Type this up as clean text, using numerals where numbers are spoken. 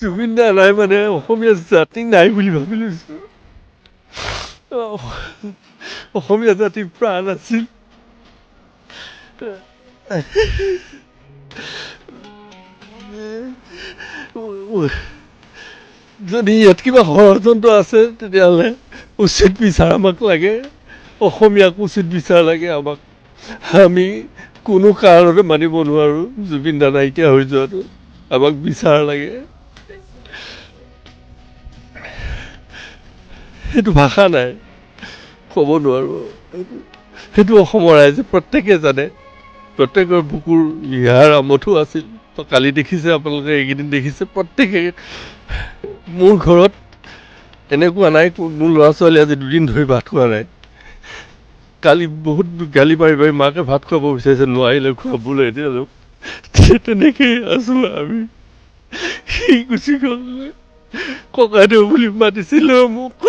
জুবিন দা নাই মানে অসমীয়া জাতি নাই বুলি ভাবি লৈছোঁ। অসমীয়া জাতিৰ প্ৰাণ আছিল। যদি ইয়াত কিবা ষড়যন্ত্ৰ আছে তেতিয়াহ'লে উচিত বিচাৰ আমাক লাগে, অসমীয়াক উচিত বিচাৰ লাগে আমাক। আমি কোনো কাৰণতে মানিব নোৱাৰোঁ জুবিন দা নাইকিয়া হৈ যোৱাটো, আমাক বিচাৰ লাগে। সেইটো ভাষা নাই, ক'ব নোৱাৰোঁ। সেইটো অসমৰ ৰাইজে প্ৰত্যেকে জানে, প্ৰত্যেকৰ বুকুৰ ইয়াৰ আমঠু আছিল। কালি দেখিছে আপোনালোকে, এইকেইদিন দেখিছে প্ৰত্যেকে। মোৰ ঘৰত এনেকুৱা নাই, মোৰ ল'ৰা ছোৱালী আজি 2 দিন ধৰি ভাত খোৱা নাই। কালি বহুত গালি পাৰি পাৰি মাকে ভাত খুৱাব বিচাৰিছে, নোৱাৰিলে খুৱাবলৈ। এতিয়া তেনেকেই আছোঁ আমি। সি গুচি গ'ল, ককাইদেউ বুলি মাতিছিলে মোক।